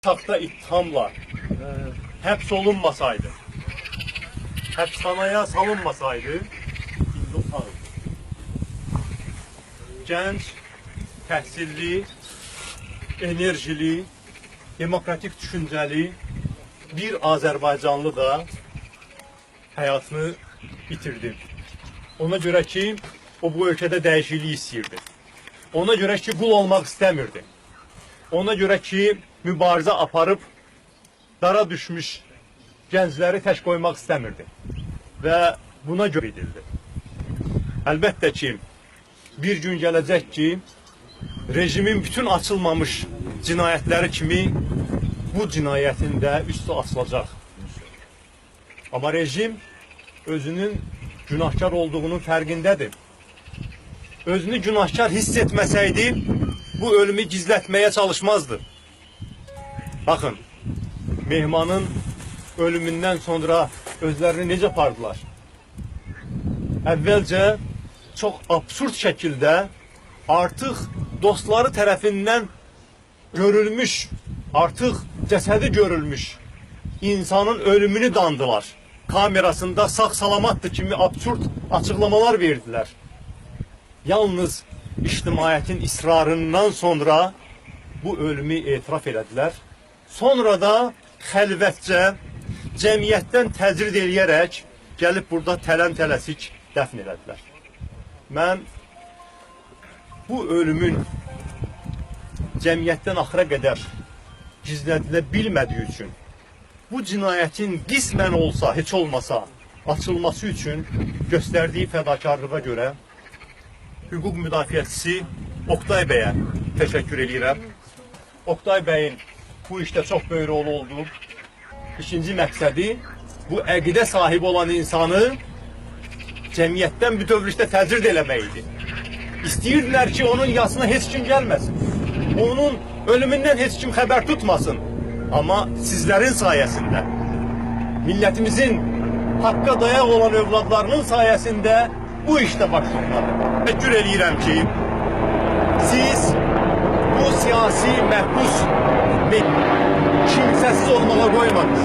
Takta ithamla həbs olunmasaydı, həbsxanaya salınmasaydı, indi o sağ idi. Gənc, təhsilli, enerjili, demokratik düşüncəli bir Azərbaycanlı da həyatını bitirdi. Ona görə ki, o bu ölkədə dəyişiklik istəyirdi. Ona görə ki, qul olmaq istəmirdi. Ona görə ki, mübarizə aparıb dara düşmüş gəncləri tək qoymaq istəmirdi və buna görə edildi. Əlbəttə ki, bir gün gələcək ki, rejimin bütün açılmamış cinayətləri kimi bu cinayətin də üstü açılacaq. Amma rejim özünün günahkar olduğunun fərqindədir. Özünü günahkar hiss etməsəydi, bu ölümü gizlətməyə çalışmazdı. Baxın, Mehmanın ölümündən sonra özlərini necə apardılar? Əvvəlcə çox absurd şəkildə artıq dostları tərəfindən görülmüş, artıq cəsədi görülmüş insanın ölümünü dandılar. Kamerasında sağ-salamatdır kimi absurd açıqlamalar verdilər. Yalnız ictimaiyyətin israrından sonra bu ölümü etiraf elədilər. Sonra da xəlvətcə cəmiyyətdən təcrid eləyərək gəlib burada tələm-tələsik dəfn elədilər. Mən bu ölümün cəmiyyətdən axıra qədər gizlədilə bilmədiyi üçün, bu cinayətin qismən olsa, heç olmasa açılması üçün göstərdiyi fədakarlığa görə hüquq müdafiəçisi Oktay bəyə təşəkkür edirəm. Oktay bəyin bu işdə çox böyük rolu oldu. İkinci məqsədi bu əqidə sahibi olan insanı cəmiyyətdən bütövlükdə təcrid eləmək idi. İstəyirdilər ki, onun yasına heç kim gəlməsin. Onun ölümündən heç kim xəbər tutmasın. Amma sizlərin sayəsində, millətimizin haqqa dayaq olan övladlarının sayəsində bu işdə baş tutmadı. Təşəkkür edirəm ki, siz bu siyasi məhbus kimsəsiz olmağa qoymadınız.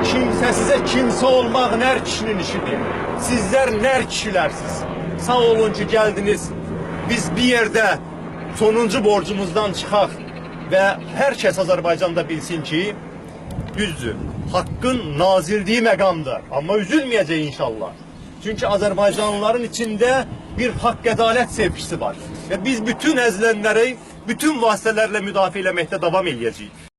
Kimsəsizə kimsə olmaq nər kişinin işidir. Sizlər nər kişilərsiniz. Sağ olun ki, gəldiniz. Biz bir yerdə sonuncu borcumuzdan çıxaq və hər kəs Azərbaycanda bilsin ki, düzdür, haqqın nazildiyi məqamdır. Amma üzülməyəcək inşallah. Çünki Azərbaycanlıların içində bir haqq-ədalət sevgisi var. Və biz bütün əzilənləri bütün vasitələrlə müdafiə eləməkdə davam edəcəyik.